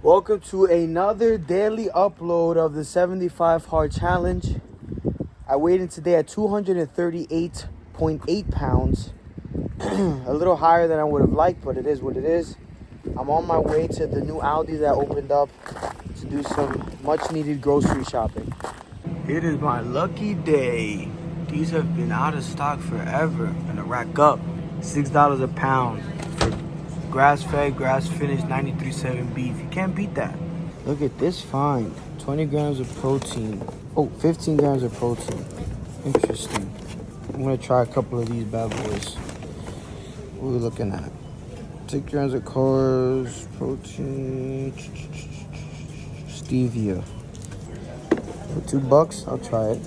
Welcome to another daily upload of the 75 Hard Challenge. I weighed in today at 238.8 pounds. A little higher than I would have liked, but it is what it is. I'm on my way to the new Aldi that opened up to do some much needed grocery shopping. It is my lucky day. These have been out of stock forever. I'm gonna rack up $6 a pound for grass-fed, grass-finished 93.7 beef. You can't beat that. Look at this find. 20 grams of protein. Oh, 15 grams of protein. Interesting. I'm gonna try a couple of these bad boys. What are we looking at? 6 grams of carbs, protein, stevia. For $2, I'll try it.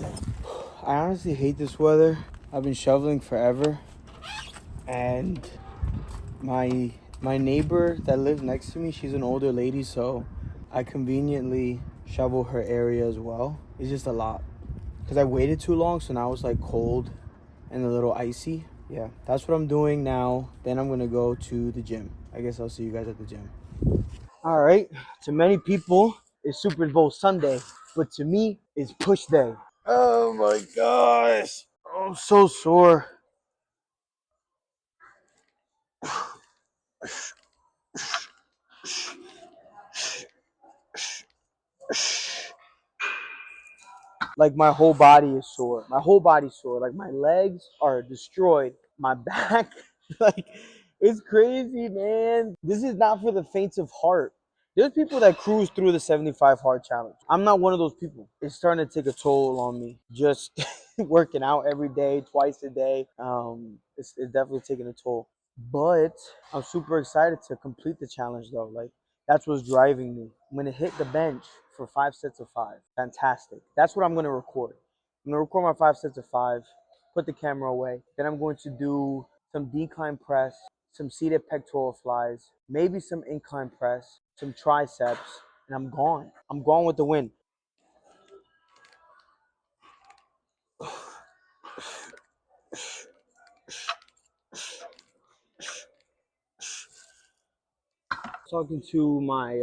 I honestly hate this weather. I've been shoveling forever, and my neighbor that lives next to me, she's an older lady, so I conveniently shovel her area as well. It's just a lot because I waited too long, so now it's like cold and a little icy. Yeah, that's what I'm doing now. Then I'm gonna go to the gym. I guess I'll see you guys at the gym. All right, to many people it's Super Bowl Sunday, but to me it's push day. Oh my gosh, I'm so sore. Like my whole body is sore. My whole body's sore. Like my legs are destroyed. My back, like it's crazy, man. This is not for the faint of heart. There's people that cruise through the 75 hard challenge. I'm not one of those people. It's starting to take a toll on me. Just working out every day, twice a day. It's definitely taking a toll. But I'm super excited to complete the challenge though. Like that's what's driving me. I'm gonna hit the bench for 5 sets of 5. Fantastic. That's what I'm gonna record. I'm gonna record my 5 sets of 5, put the camera away. Then I'm going to do some decline press, some seated pectoral flies, maybe some incline press, some triceps, and I'm gone. I'm gone with the win. Talking to my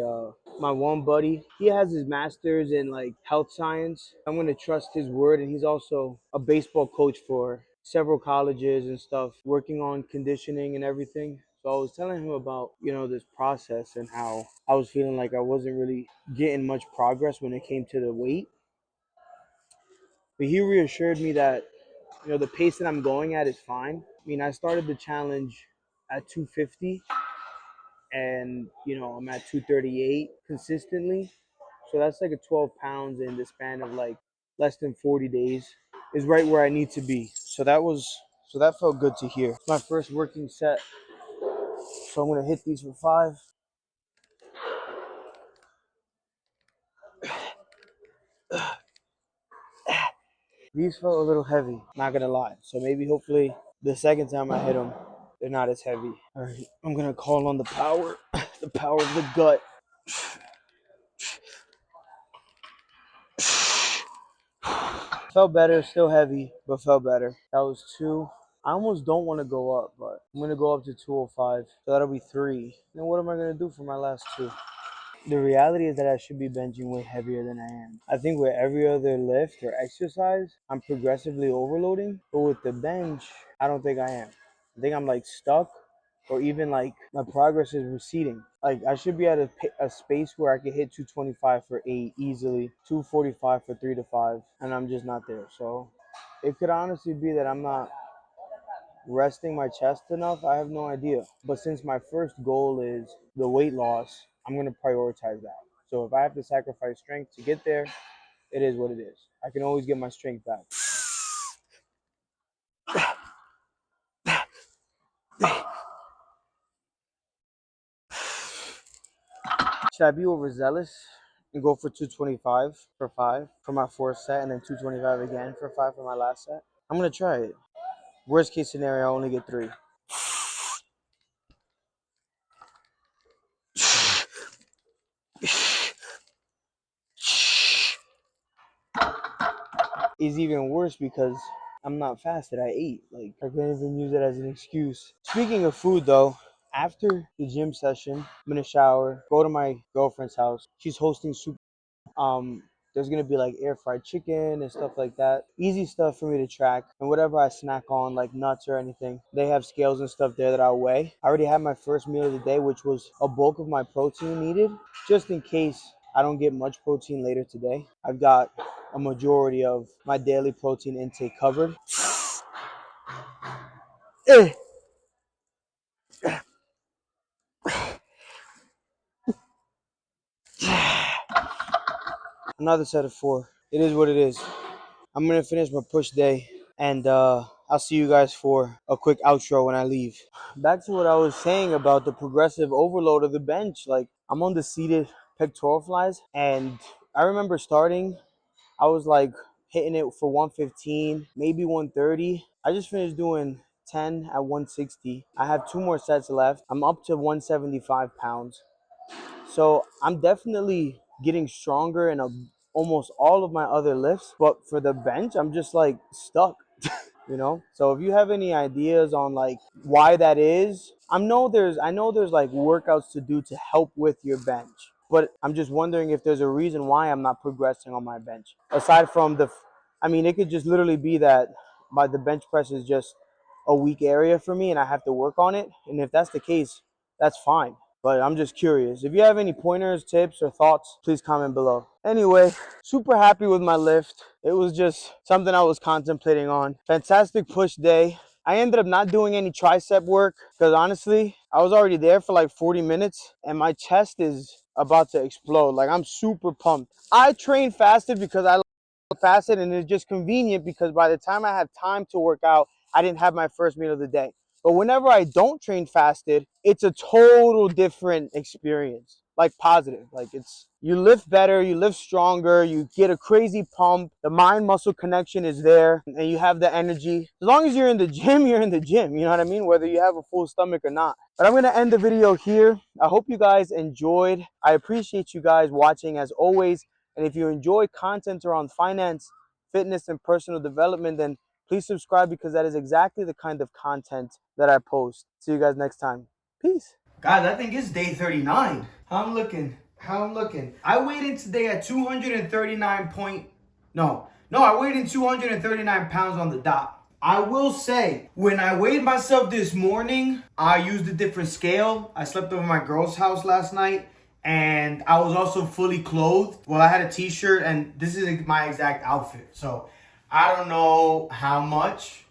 one buddy. He has his master's in like health science. I'm gonna trust his word, and he's also a baseball coach for several colleges and stuff, working on conditioning and everything. So I was telling him about this process and how I was feeling like I wasn't really getting much progress when it came to the weight. But he reassured me that the pace that I'm going at is fine. I mean, I started the challenge at 250, and I'm at 238 consistently. So that's like a 12 pounds in the span of like less than 40 days is right where I need to be. So that felt good to hear. My first working set. So I'm gonna hit these for 5. These felt a little heavy, not gonna lie. So maybe hopefully the second time I hit them, they're not as heavy. All right, I'm gonna call on the power, the power of the gut. Felt better, still heavy, but felt better. That was 2. I almost don't want to go up, but I'm going to go up to 205. So that'll be 3. Then what am I going to do for my last 2? The reality is that I should be benching way heavier than I am. I think with every other lift or exercise, I'm progressively overloading. But with the bench, I don't think I am. I think I'm like stuck, or even like my progress is receding. Like I should be at a space where I could hit 225 for 8 easily, 245 for 3 to 5, and I'm just not there. So it could honestly be that I'm not resting my chest enough. I have no idea. But since my first goal is the weight loss, I'm going to prioritize that. So if I have to sacrifice strength to get there, it is what it is. I can always get my strength back. Should I be overzealous and go for 225 for 5 for my fourth set, and then 225 again for 5 for my last set? I'm going to try it. Worst case scenario, I only get 3. Is even worse because I'm not fasted. I ate. Like I can't even use it as an excuse. Speaking of food, though, After the gym session, I'm gonna shower, go to my girlfriend's house. She's hosting super. Um, there's gonna be like air fried chicken and stuff like that. Easy stuff for me to track. And whatever I snack on, like nuts or anything, they have scales and stuff there that I'll weigh. I already had my first meal of the day, which was a bulk of my protein needed, just in case I don't get much protein later today. I've got a majority of my daily protein intake covered. Eh. Another set of four. It is what it is. I'm gonna finish my push day, and I'll see you guys for a quick outro when I leave. Back to what I was saying about the progressive overload of the bench. Like, I'm on the seated pectoral flies, and I remember starting, I was like hitting it for 115, maybe 130. I just finished doing 10 at 160. I have 2 more sets left. I'm up to 175 pounds. So I'm definitely getting stronger in almost all of my other lifts, but for the bench, I'm just like stuck. So if you have any ideas on like why that is, I know there's like workouts to do to help with your bench, but I'm just wondering if there's a reason why I'm not progressing on my bench. Aside from I mean, it could just literally be that the bench press is just a weak area for me and I have to work on it. And if that's the case, that's fine. But I'm just curious. If you have any pointers, tips, or thoughts, please comment below. Anyway, super happy with my lift. It was just something I was contemplating on. Fantastic push day. I ended up not doing any tricep work because honestly, I was already there for like 40 minutes and my chest is about to explode. Like, I'm super pumped. I train fasted because I fasted, and it's just convenient because by the time I have time to work out, I didn't have my first meal of the day. But whenever I don't train fasted, it's a total different experience. Like, positive. Like, you lift better, you lift stronger, you get a crazy pump, the mind muscle connection is there, and you have the energy. As long as you're in the gym, you're in the gym. You know what I mean? Whether you have a full stomach or not. But I'm gonna end the video here. I hope you guys enjoyed. I appreciate you guys watching as always. And if you enjoy content around finance, fitness, and personal development, then please subscribe because that is exactly the kind of content that I post. See you guys next time. Peace. Guys, I think it's day 39. How I'm looking. I weighed in today at 239 point... No, I weighed in 239 pounds on the dot. I will say, when I weighed myself this morning, I used a different scale. I slept over my girl's house last night. And I was also fully clothed. Well, I had a t-shirt and this is my exact outfit. So I don't know how much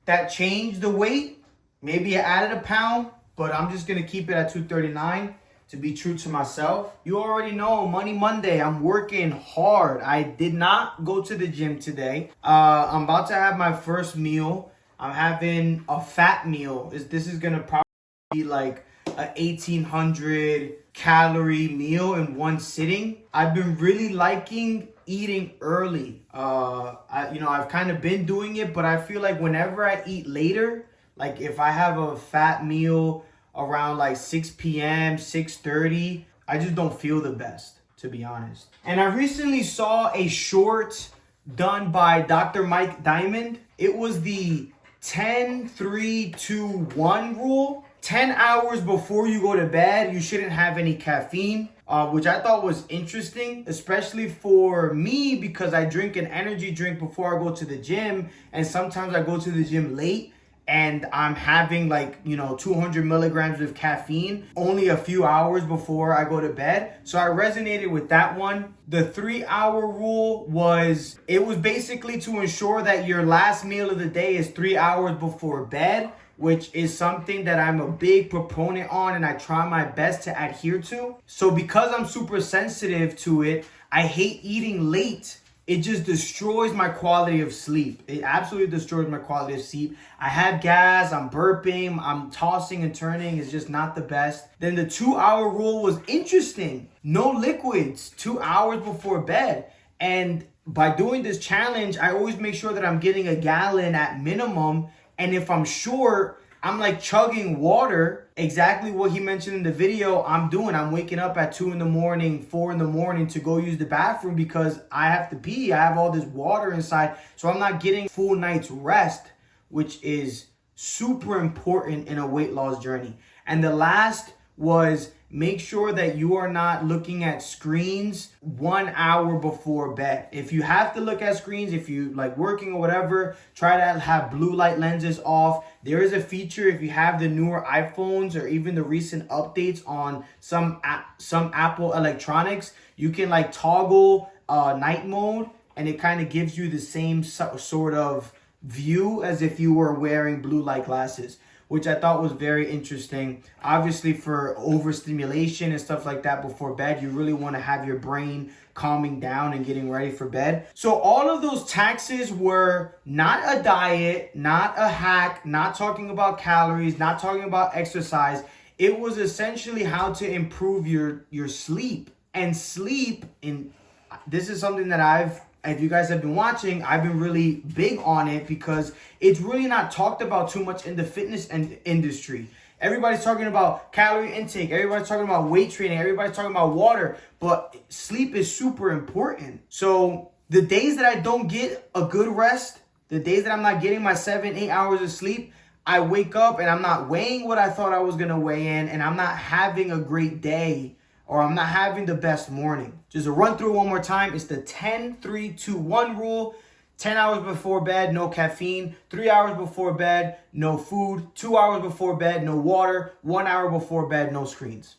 that changed the weight. Maybe I added a pound, but I'm just going to keep it at 239 to be true to myself. You already know, Money Monday, I'm working hard. I did not go to the gym today. I'm about to have my first meal. I'm having a fat meal. This is going to probably be like a 1,800 calorie meal in one sitting. I've been really liking eating early. I've kind of been doing it, but I feel like whenever I eat later, like if I have a fat meal around like 6 p.m., 6:30, I just don't feel the best, to be honest. And I recently saw a short done by Dr. Mike Diamond. It was the 10-3-2-1 rule. 10 hours before you go to bed, you shouldn't have any caffeine, which I thought was interesting, especially for me because I drink an energy drink before I go to the gym, and sometimes I go to the gym late and I'm having 200 milligrams of caffeine only a few hours before I go to bed. So I resonated with that one. The 3-hour rule was basically to ensure that your last meal of the day is 3 hours before bed, which is something that I'm a big proponent on and I try my best to adhere to. So because I'm super sensitive to it, I hate eating late. It just destroys my quality of sleep. It absolutely destroys my quality of sleep. I have gas, I'm burping, I'm tossing and turning. It's just not the best. Then the 2-hour rule was interesting. No liquids, 2 hours before bed. And by doing this challenge, I always make sure that I'm getting a gallon at minimum. And if I'm short, I'm like chugging water. Exactly what he mentioned in the video I'm doing. I'm waking up at 2 in the morning, 4 in the morning to go use the bathroom because I have to pee. I have all this water inside. So I'm not getting full night's rest, which is super important in a weight loss journey. And the last was make sure that you are not looking at screens 1 hour before bed. If you have to look at screens, if you like working or whatever, try to have blue light lenses off. There is a feature if you have the newer iPhones or even the recent updates on some Apple electronics, you can like toggle night mode, and it kind of gives you the same sort of view as if you were wearing blue light glasses, which I thought was very interesting. Obviously, for overstimulation and stuff like that before bed, you really want to have your brain calming down and getting ready for bed. So all of those taxes were not a diet, not a hack, not talking about calories, not talking about exercise. It was essentially how to improve your sleep. And sleep, this is something that if you guys have been watching, I've been really big on it because it's really not talked about too much in the fitness industry. Everybody's talking about calorie intake. Everybody's talking about weight training. Everybody's talking about water. But sleep is super important. So the days that I don't get a good rest, the days that I'm not getting my 7-8 hours of sleep, I wake up and I'm not weighing what I thought I was going to weigh in, and I'm not having a great day, or I'm not having the best morning. Just to run through one more time, it's the 10-3-2-1 rule. 10 hours before bed, no caffeine. 3 hours before bed, no food. 2 hours before bed, no water. 1 hour before bed, no screens.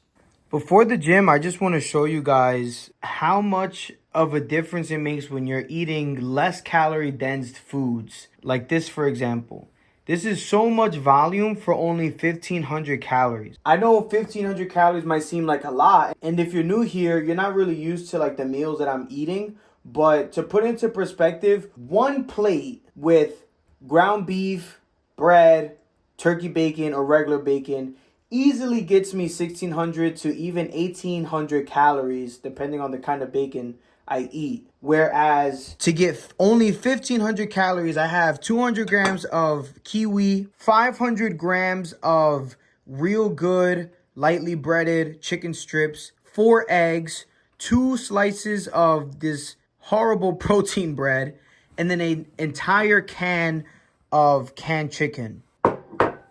Before the gym, I just want to show you guys how much of a difference it makes when you're eating less calorie dense foods. Like this, for example. This is so much volume for only 1,500 calories. I know 1,500 calories might seem like a lot. And if you're new here, you're not really used to like the meals that I'm eating. But to put into perspective, one plate with ground beef, bread, turkey bacon, or regular bacon easily gets me 1,600 to even 1,800 calories, depending on the kind of bacon I eat. Whereas to get only 1,500 calories, I have 200 grams of kiwi, 500 grams of real good, lightly breaded chicken strips, 4 eggs, 2 slices of this horrible protein bread, and then an entire can of canned chicken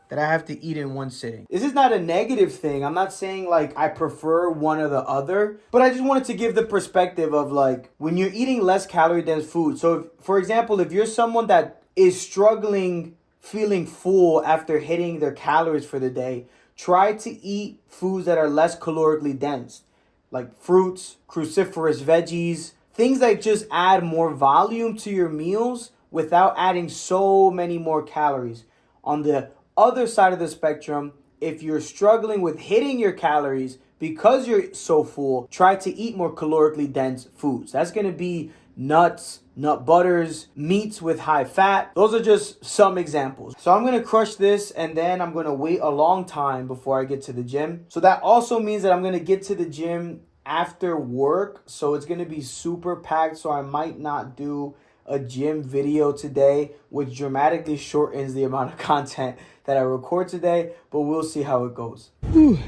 that I have to eat in one sitting. This is not a negative thing. I'm not saying like I prefer one or the other, but I just wanted to give the perspective of like when you're eating less calorie dense food. So if, for example, if you're someone that is struggling feeling full after hitting their calories for the day, try to eat foods that are less calorically dense, like fruits, cruciferous veggies, things that just add more volume to your meals without adding so many more calories. On the other side of the spectrum, if you're struggling with hitting your calories because you're so full, try to eat more calorically dense foods. That's going to be nuts, nut butters, meats with high fat. Those are just some examples. So I'm going to crush this, and then I'm going to wait a long time before I get to the gym. So that also means that I'm going to get to the gym after work. So it's going to be super packed. So I might not do a gym video today, which dramatically shortens the amount of content that I record today, but we'll see how it goes. Whew.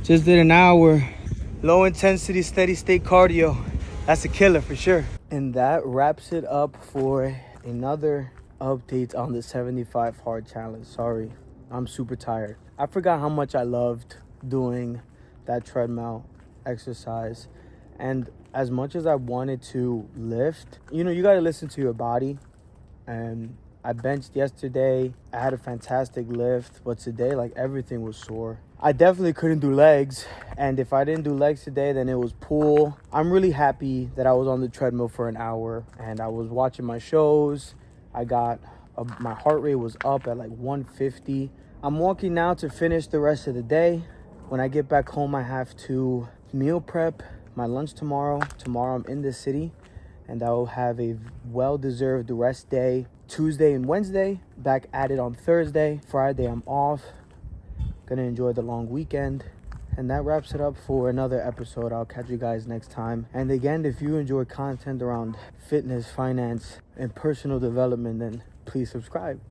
Just did an hour. Low intensity, steady state cardio. That's a killer for sure. And that wraps it up for another update on the 75 hard challenge. Sorry, I'm super tired. I forgot how much I loved doing that treadmill exercise. And as much as I wanted to lift, you got to listen to your body. And I benched yesterday. I had a fantastic lift, but today, like, everything was sore. I definitely couldn't do legs. And if I didn't do legs today, then it was pull. I'm really happy that I was on the treadmill for an hour and I was watching my shows. My heart rate was up at like 150. I'm walking now to finish the rest of the day. When I get back home, I have to meal prep my lunch tomorrow. Tomorrow I'm in the city, and I will have a well-deserved rest day. Tuesday and Wednesday, back at it on Thursday. Friday I'm off. Gonna enjoy the long weekend. And that wraps it up for another episode. I'll catch you guys next time. And again, if you enjoy content around fitness, finance, and personal development, then please subscribe.